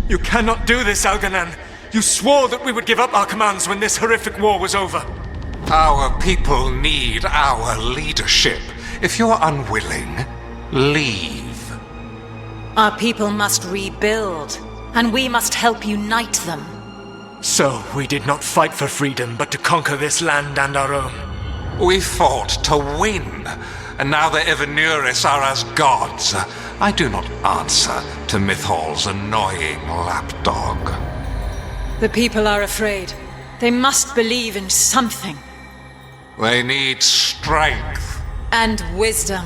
You cannot do this, Algernon. You swore that we would give up our commands when this horrific war was over. Our people need our leadership. If you're unwilling, leave. Our people must rebuild, and we must help unite them. So, we did not fight for freedom, but to conquer this land and our own. We fought to win, and now the Evenuris are as gods. I do not answer to Mythal's annoying lapdog. The people are afraid. They must believe in something. They need strength. And wisdom.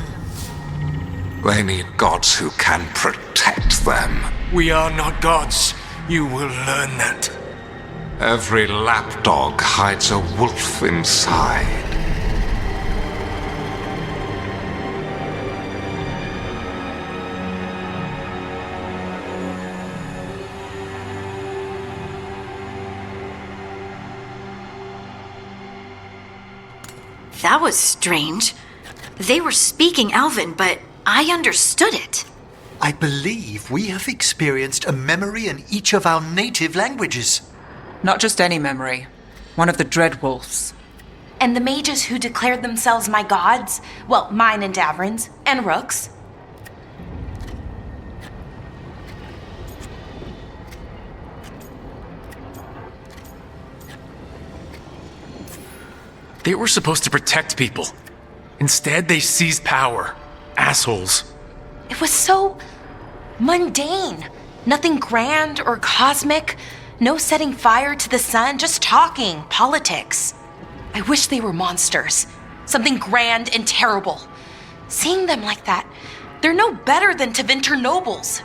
They need gods who can protect them. We are not gods. You will learn that. Every lapdog hides a wolf inside. That was strange. They were speaking Elven, but I understood it. I believe we have experienced a memory in each of our native languages. Not just any memory. One of the Dread Wolves. And the mages who declared themselves my gods? Well, mine and Davrin's, and Rook's. They were supposed to protect people. Instead, they seized power. Assholes. It was so mundane. Nothing grand or cosmic. No setting fire to the sun, just talking, politics. I wish they were monsters. Something grand and terrible. Seeing them like that, they're no better than Tevinter nobles.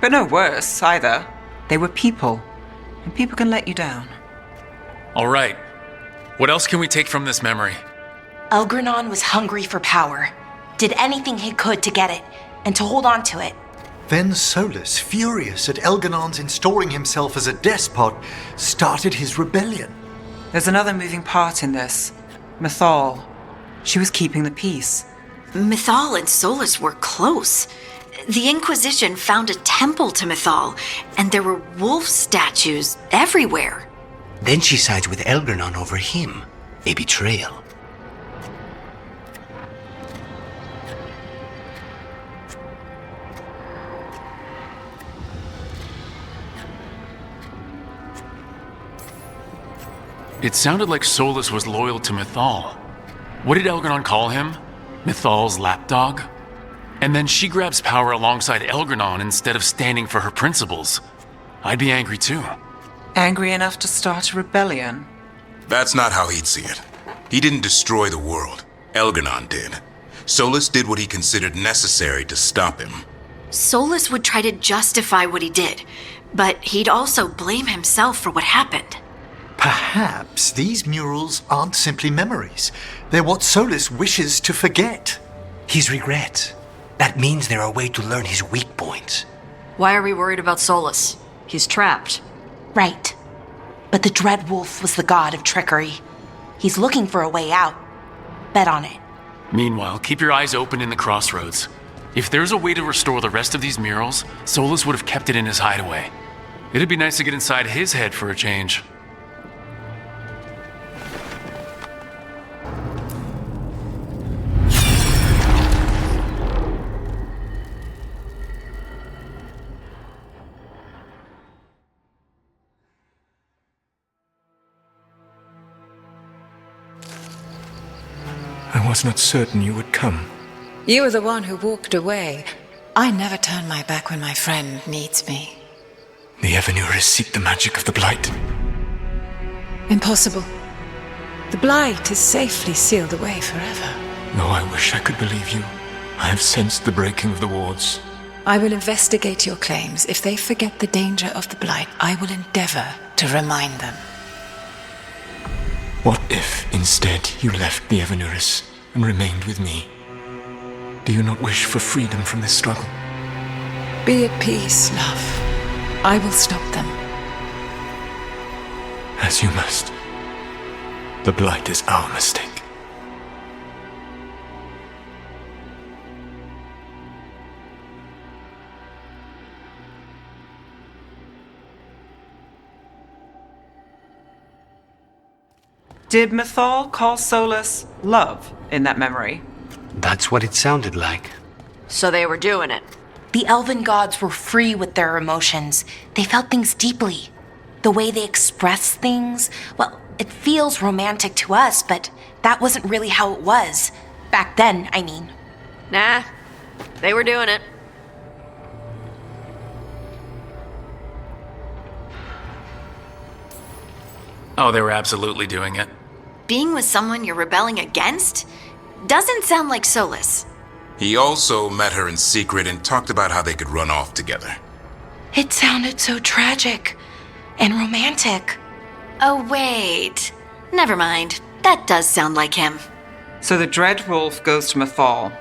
But no worse, either. They were people. And people can let you down. All right. What else can we take from this memory? Elgernon was hungry for power. Did anything he could to get it, and to hold on to it. Then Solas, furious at Elgernon's installing himself as a despot, started his rebellion. There's another moving part in this. Mythal. She was keeping the peace. Mythal and Solas were close. The Inquisition found a temple to Mythal, and there were wolf statues everywhere. Then she sides with Elgernon over him. A betrayal. It sounded like Solas was loyal to Mythal. What did Elgernon call him? Mythal's lapdog? And then she grabs power alongside Elgernon instead of standing for her principles. I'd be angry too. Angry enough to start a rebellion? That's not how he'd see it. He didn't destroy the world. Elgernon did. Solas did what he considered necessary to stop him. Solas would try to justify what he did, but he'd also blame himself for what happened. Perhaps these murals aren't simply memories. They're what Solas wishes to forget. His regrets. That means they're a way to learn his weak points. Why are we worried about Solas? He's trapped. Right. But the Dread Wolf was the god of trickery. He's looking for a way out. Bet on it. Meanwhile, keep your eyes open in the crossroads. If there's a way to restore the rest of these murals, Solas would have kept it in his hideaway. It'd be nice to get inside his head for a change. I was not certain you would come. You were the one who walked away. I never turn my back when my friend needs me. The Evenuris seek the magic of the Blight. Impossible. The Blight is safely sealed away forever. Though I wish I could believe you. I have sensed the breaking of the wards. I will investigate your claims. If they forget the danger of the Blight, I will endeavor to remind them. What if, instead, you left the Evenuris and remained with me? Do you not wish for freedom from this struggle? Be at peace, love. I will stop them. As you must. The Blight is our mistake. Did Mythal call Solas love in that memory? That's what it sounded like. So they were doing it. The elven gods were free with their emotions. They felt things deeply. The way they express things, well, it feels romantic to us, but that wasn't really how it was. Back then, I mean. Nah, they were doing it. Oh, they were absolutely doing it. Being with someone you're rebelling against doesn't sound like Solas. He also met her in secret and talked about how they could run off together. It sounded so tragic and romantic. Oh, wait. Never mind. That does sound like him. So the Dread Wolf goes to Mythal.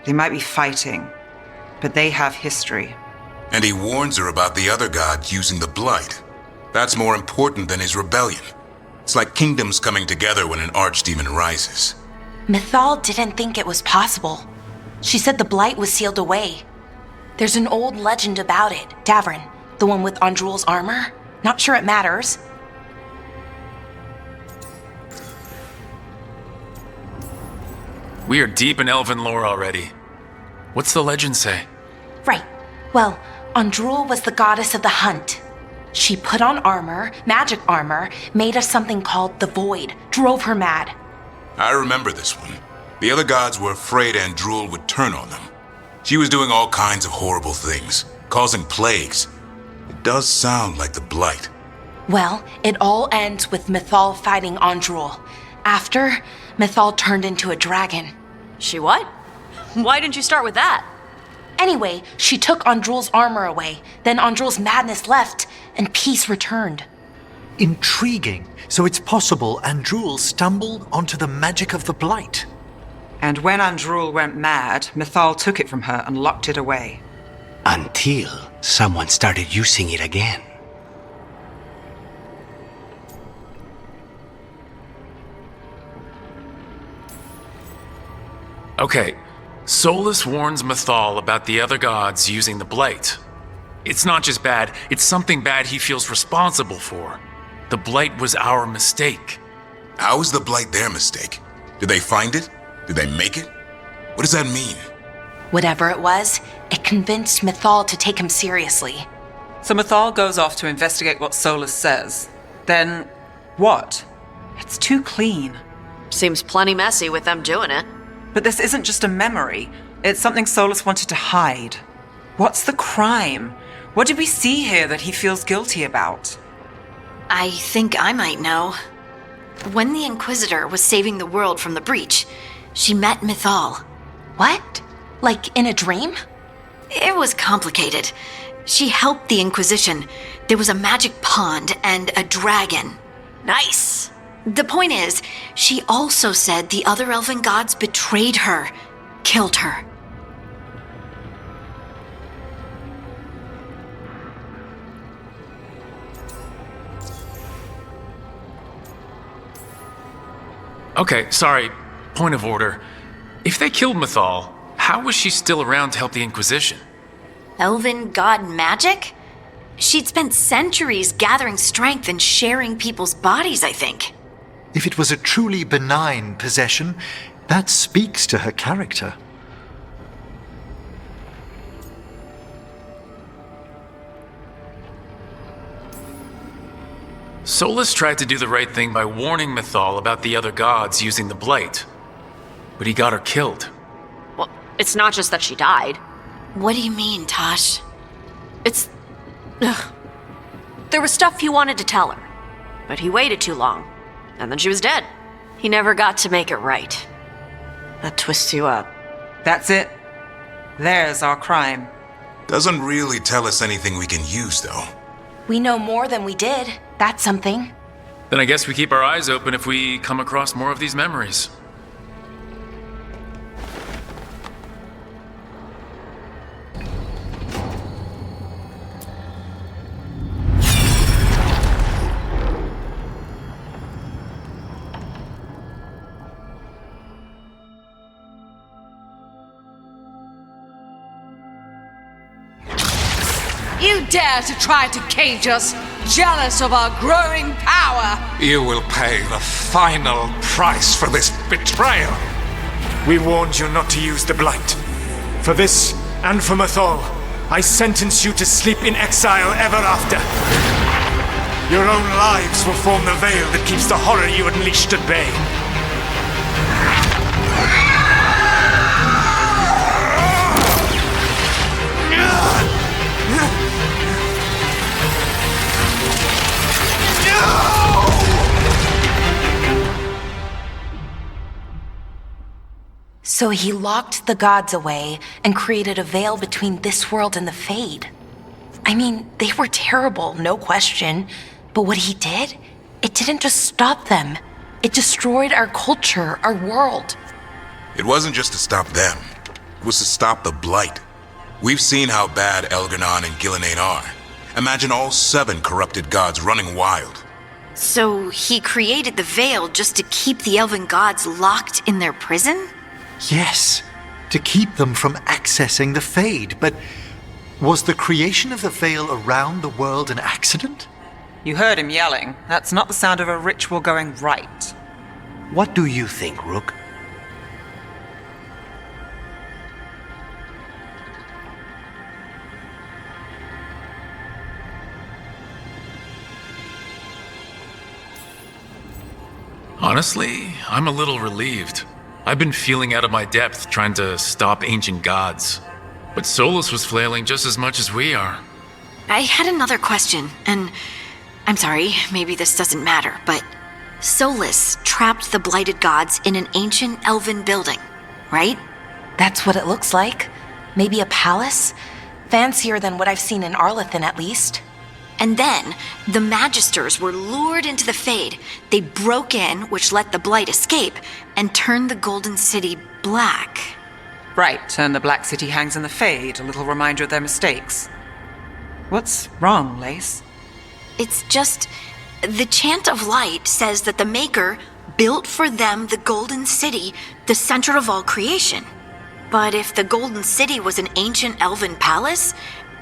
They might be fighting, but they have history. And he warns her about the other gods using the Blight. That's more important than his rebellion. It's like kingdoms coming together when an archdemon rises. Mythal didn't think it was possible. She said the Blight was sealed away. There's an old legend about it. Davrin, the one with Andrul's armor. Not sure it matters. We are deep in elven lore already. What's the legend say? Right. Well, Andrul was the goddess of the hunt. She put on armor, magic armor, made us something called the Void, drove her mad. I remember this one. The other gods were afraid Andrul would turn on them. She was doing all kinds of horrible things, causing plagues. It does sound like the Blight. Well, it all ends with Mythal fighting Andrul. After, Mythal turned into a dragon. She what? Why didn't you start with that? Anyway, she took Andrul's armor away. Then Andrul's madness left, and peace returned. Intriguing. So it's possible Andrul stumbled onto the magic of the Blight. And when Andrul went mad, Mythal took it from her and locked it away. Until someone started using it again. Okay, Solas warns Mythal about the other gods using the Blight. It's not just bad, it's something bad he feels responsible for. The Blight was our mistake. How is the Blight their mistake? Did they find it? Did they make it? What does that mean? Whatever it was, it convinced Mythal to take him seriously. So Mythal goes off to investigate what Solas says. Then, what? It's too clean. Seems plenty messy with them doing it. But this isn't just a memory. It's something Solas wanted to hide. What's the crime? What did we see here that he feels guilty about? I think I might know. When the Inquisitor was saving the world from the breach, she met Mythal. What? Like in a dream? It was complicated. She helped the Inquisition. There was a magic pond and a dragon. Nice! The point is, she also said the other elven gods betrayed her, killed her. Okay, sorry, point of order. If they killed Mythal, how was she still around to help the Inquisition? Elven god magic? She'd spent centuries gathering strength and sharing people's bodies, I think. If it was a truly benign possession, that speaks to her character. Solas tried to do the right thing by warning Mythal about the other gods using the Blight. But he got her killed. Well, it's not just that she died. What do you mean, Tosh? It's... Ugh. There was stuff he wanted to tell her, but he waited too long, and then she was dead. He never got to make it right. That twists you up. That's it. There's our crime. Doesn't really tell us anything we can use, though. We know more than we did. That's something. Then I guess we keep our eyes open if we come across more of these memories. You dare to try to cage us? jealous of our growing power. You will pay the final price for this betrayal. We warned you not to use the Blight. For this, and for Mythal, I sentence you to sleep in exile ever after. Your own lives will form the veil that keeps the horror you unleashed at bay. So he locked the gods away and created a veil between this world and the Fade. I mean, they were terrible, no question. But what he did, it didn't just stop them. It destroyed our culture, our world. It wasn't just to stop them. It was to stop the Blight. We've seen how bad Elgar'nan and Gillenane are. Imagine all 7 corrupted gods running wild. So he created the veil just to keep the elven gods locked in their prison? Yes, to keep them from accessing the Fade. But was the creation of the veil around the world an accident? You heard him yelling. That's not the sound of a ritual going right. What do you think, Rook? Honestly, I'm a little relieved. I've been feeling out of my depth trying to stop ancient gods. But Solas was flailing just as much as we are. I had another question, and I'm sorry, maybe this doesn't matter, but Solas trapped the blighted gods in an ancient elven building, right? That's what it looks like. Maybe a palace? Fancier than what I've seen in Arlathan, at least. And then, the Magisters were lured into the Fade. They broke in, which let the Blight escape, and turned the Golden City black. Right, and the Black City hangs in the Fade, a little reminder of their mistakes. What's wrong, Lace? It's just, the Chant of Light says that the Maker built for them the Golden City, the center of all creation. But if the Golden City was an ancient elven palace,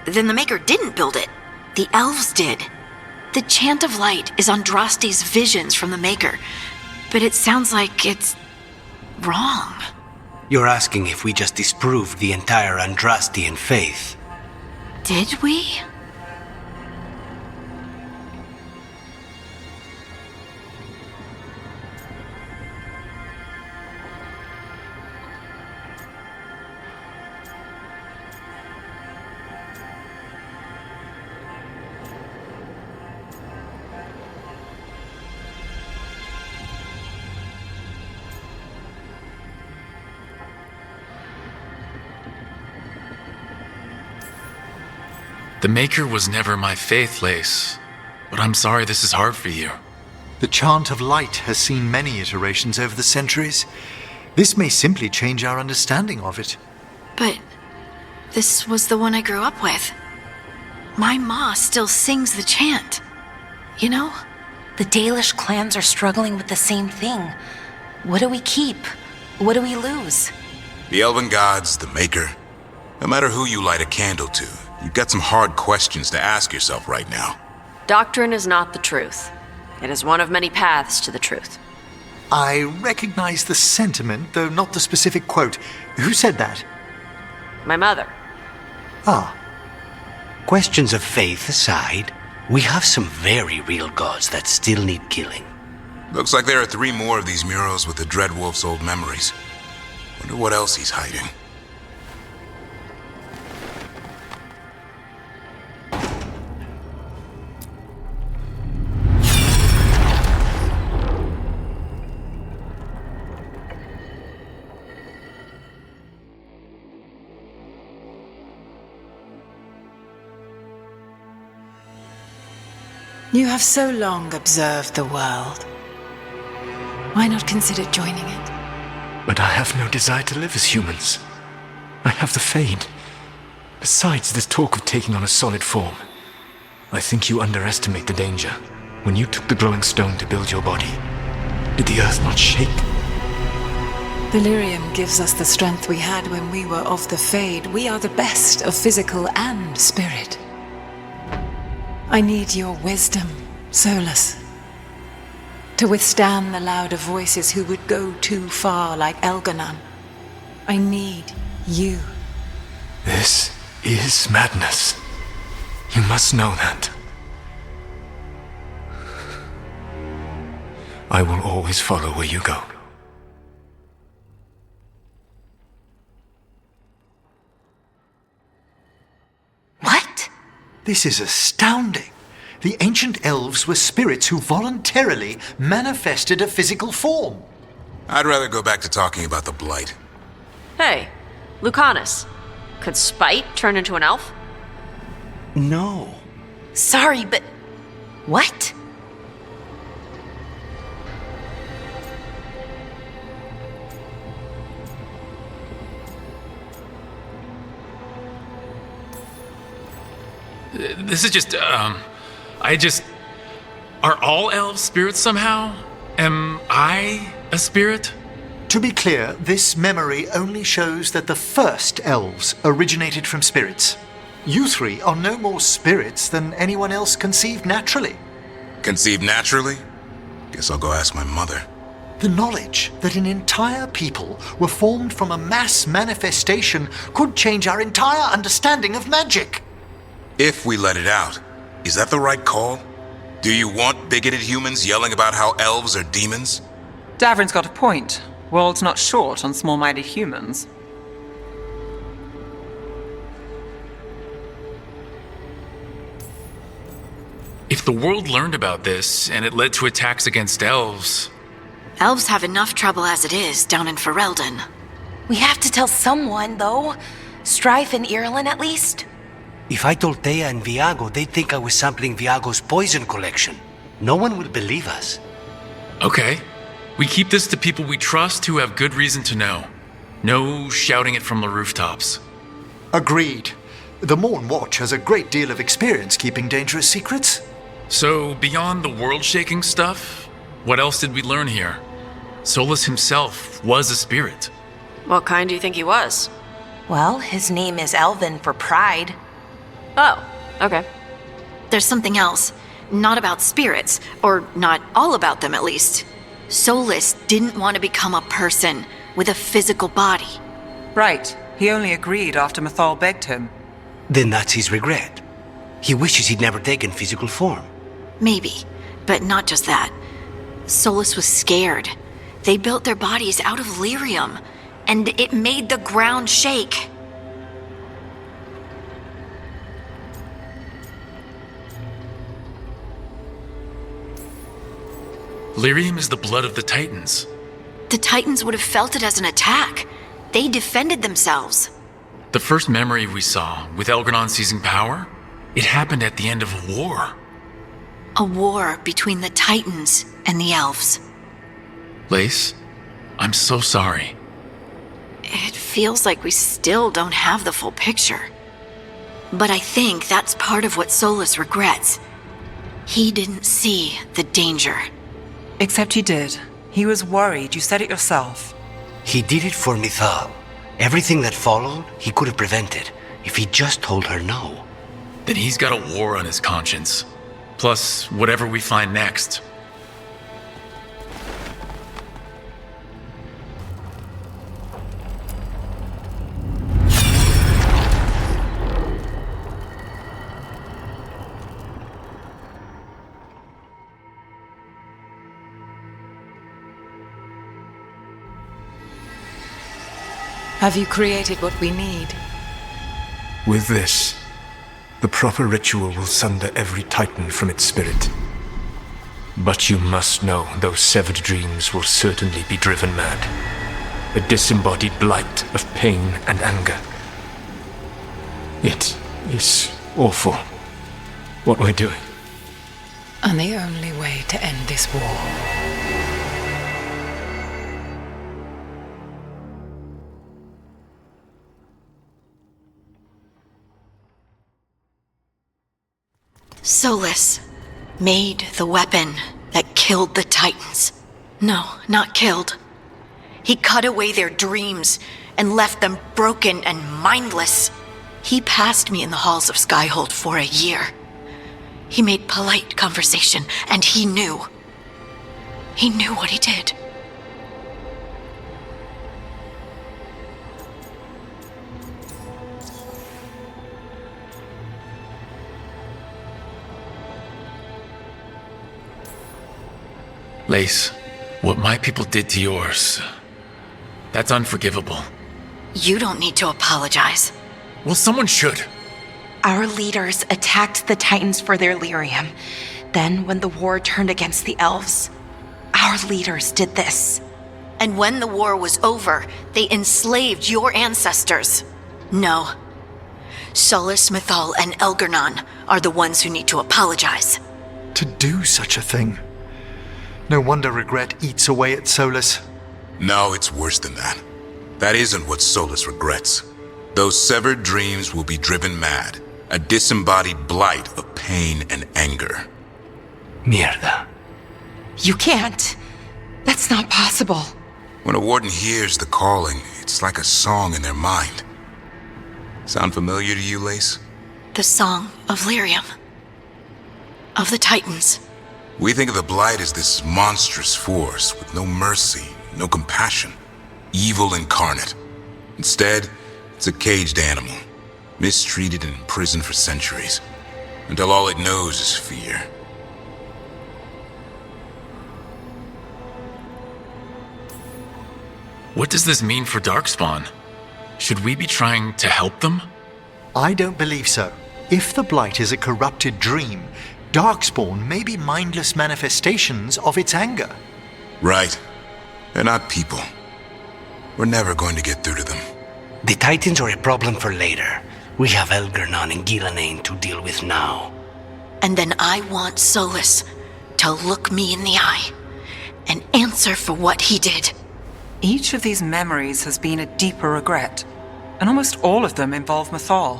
then the Maker didn't build it. The elves did. The Chant of Light is Andraste's visions from the Maker, but it sounds like it's wrong. You're asking if we just disproved the entire Andrastian faith. Did we? The Maker was never my faith, Lace. But I'm sorry this is hard for you. The Chant of Light has seen many iterations over the centuries. This may simply change our understanding of it. But this was the one I grew up with. My ma still sings the chant. You know? The Dalish clans are struggling with the same thing. What do we keep? What do we lose? The Elven Gods, the Maker. No matter who you light a candle to, you've got some hard questions to ask yourself right now. Doctrine is not the truth. It is one of many paths to the truth. I recognize the sentiment, though not the specific quote. Who said that? My mother. Ah. Questions of faith aside, we have some very real gods that still need killing. Looks like there are 3 more of these murals with the Dread Wolf's old memories. Wonder what else he's hiding. You have so long observed the world. Why not consider joining it? But I have no desire to live as humans. I have the Fade. Besides, this talk of taking on a solid form. I think you underestimate the danger. When you took the glowing stone to build your body, did the earth not shake? Delirium gives us the strength we had when we were of the Fade. We are the best of physical and spirit. I need your wisdom, Solas. To withstand the louder voices who would go too far like Elgar'nan. I need you. This is madness. You must know that. I will always follow where you go. What? This is astounding. The ancient elves were spirits who voluntarily manifested a physical form. I'd rather go back to talking about the Blight. Hey, Lucanus. Could Spite turn into an elf? No. Sorry, but what? This is just, Are all elves spirits somehow? Am I a spirit? To be clear, this memory only shows that the first elves originated from spirits. You three are no more spirits than anyone else conceived naturally. Conceived naturally? Guess I'll go ask my mother. The knowledge that an entire people were formed from a mass manifestation could change our entire understanding of magic. If we let it out, is that the right call? Do you want bigoted humans yelling about how elves are demons? Davrin's got a point. World's not short on small-minded humans. If the world learned about this and it led to attacks against elves... Elves have enough trouble as it is down in Ferelden. We have to tell someone, though. Strife and Irulan, at least. If I told Thea and Viago, they'd think I was sampling Viago's poison collection. No one will believe us. Okay. We keep this to people we trust who have good reason to know. No shouting it from the rooftops. Agreed. The Morn Watch has a great deal of experience keeping dangerous secrets. So, beyond the world-shaking stuff, what else did we learn here? Solas himself was a spirit. What kind do you think he was? Well, his name is Elven for pride. Oh, okay. There's something else. Not about spirits, or not all about them at least. Solas didn't want to become a person with a physical body. Right. He only agreed after Mythal begged him. Then that's his regret. He wishes he'd never taken physical form. Maybe, but not just that. Solas was scared. They built their bodies out of lyrium, and it made the ground shake. Lyrium is the blood of the Titans. The Titans would have felt it as an attack. They defended themselves. The first memory we saw, with Elgar'nan seizing power, it happened at the end of a war. A war between the Titans and the elves. Lace, I'm so sorry. It feels like we still don't have the full picture. But I think that's part of what Solas regrets. He didn't see the danger. Except he did. He was worried. You said it yourself. He did it for Mythal. Everything that followed, he could have prevented if he just told her no. Then he's got a war on his conscience. Plus, whatever we find next. Have you created what we need? With this, the proper ritual will sunder every Titan from its spirit. But you must know those severed dreams will certainly be driven mad. A disembodied blight of pain and anger. It is awful what we're doing. And the only way to end this war. Solas made the weapon that killed the Titans. No, not killed. He cut away their dreams and left them broken and mindless. He passed me in the halls of Skyhold for a year. He made polite conversation, and he knew. He knew what he did. Lace, what my people did to yours, that's unforgivable. You don't need to apologize. Well, someone should. Our leaders attacked the Titans for their lyrium. Then, when the war turned against the elves, our leaders did this. And when the war was over, they enslaved your ancestors. No. Solas, Mythal, and Elgar'nan are the ones who need to apologize. To do such a thing. No wonder regret eats away at Solas. No, it's worse than that. That isn't what Solas regrets. Those severed dreams will be driven mad. A disembodied blight of pain and anger. Mierda. You can't. That's not possible. When a warden hears the calling, it's like a song in their mind. Sound familiar to you, Lace? The song of Lyrium. Of the Titans. We think of the Blight as this monstrous force with no mercy, no compassion. Evil incarnate. Instead, it's a caged animal. Mistreated and imprisoned for centuries. Until all it knows is fear. What does this mean for Darkspawn? Should we be trying to help them? I don't believe so. If the Blight is a corrupted dream, Darkspawn may be mindless manifestations of its anger. Right. They're not people. We're never going to get through to them. The Titans are a problem for later. We have Elgar'nan and Gillenane to deal with now. And then I want Solas to look me in the eye and answer for what he did. Each of these memories has been a deeper regret, and almost all of them involve Mythal.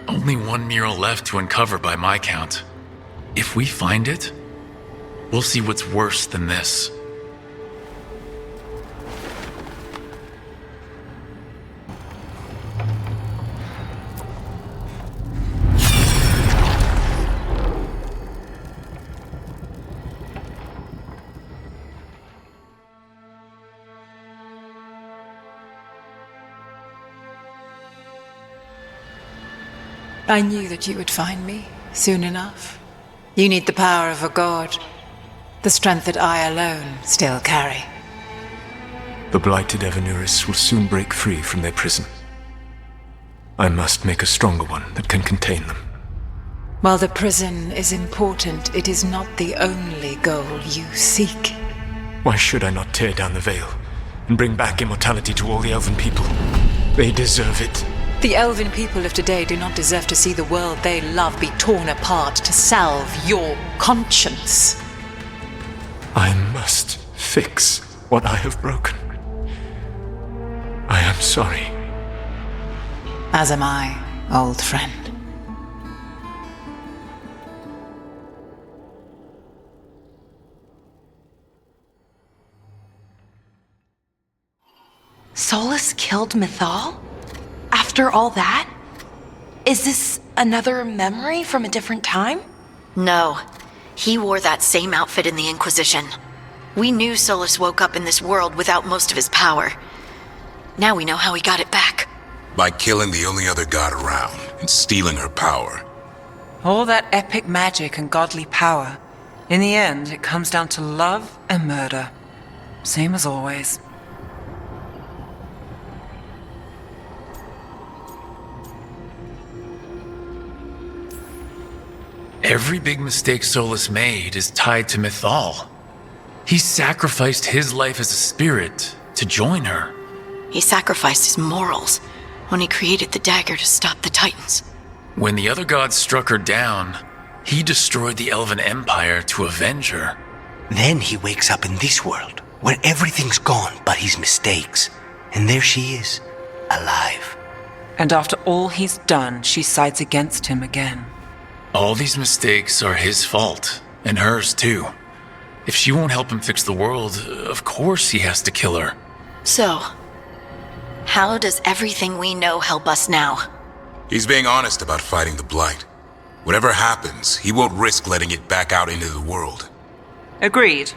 Only one mural left to uncover by my count. If we find it, we'll see what's worse than this. I knew that you would find me soon enough. You need the power of a god, the strength that I alone still carry. The blighted Evanuris will soon break free from their prison. I must make a stronger one that can contain them. While the prison is important, it is not the only goal you seek. Why should I not tear down the veil and bring back immortality to all the elven people? They deserve it. The elven people of today do not deserve to see the world they love be torn apart to salve your conscience. I must fix what I have broken. I am sorry. As am I, old friend. Solas killed Mythal? After all that? Is this another memory from a different time? No. He wore that same outfit in the Inquisition. We knew Solas woke up in this world without most of his power. Now we know how he got it back. By killing the only other god around and stealing her power. All that epic magic and godly power. In the end, it comes down to love and murder. Same as always. Every big mistake Solas made is tied to Mythal. He sacrificed his life as a spirit to join her. He sacrificed his morals when he created the dagger to stop the Titans. When the other gods struck her down, he destroyed the Elven Empire to avenge her. Then he wakes up in this world, where everything's gone but his mistakes. And there she is, alive. And after all he's done, she sides against him again. All these mistakes are his fault, and hers too. If she won't help him fix the world, of course he has to kill her. So, how does everything we know help us now? He's being honest about fighting the Blight. Whatever happens, he won't risk letting it back out into the world. Agreed.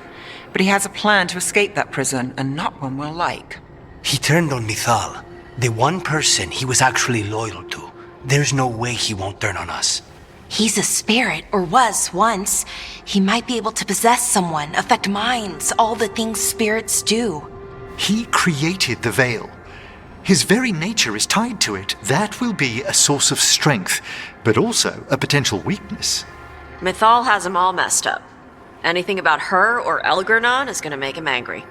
But he has a plan to escape that prison, and not one we'll like. He turned on Mythal, the one person he was actually loyal to. There's no way he won't turn on us. He's a spirit, or was once. He might be able to possess someone, affect minds, all the things spirits do. He created the Veil. His very nature is tied to it. That will be a source of strength, but also a potential weakness. Mythal has him all messed up. Anything about her or Elgernon is gonna make him angry.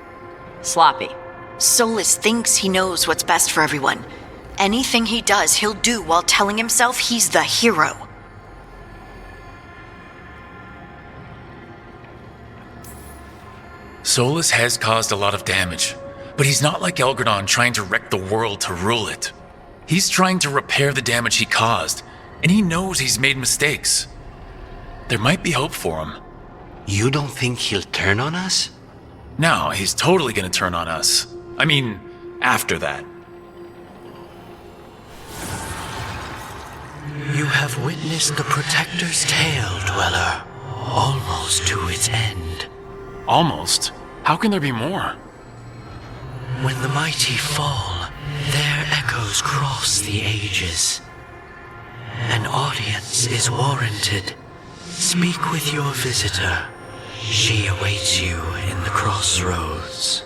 Sloppy. Solas thinks he knows what's best for everyone. Anything he does, he'll do while telling himself he's the hero. Solas has caused a lot of damage, but he's not like Elgernon trying to wreck the world to rule it. He's trying to repair the damage he caused, and he knows he's made mistakes. There might be hope for him. You don't think he'll turn on us? No, he's totally gonna turn on us. I mean, after that. You have witnessed the Protector's tale, Dweller, almost to its end. Almost? How can there be more? When the mighty fall, their echoes cross the ages. An audience is warranted. Speak with your visitor. She awaits you in the crossroads.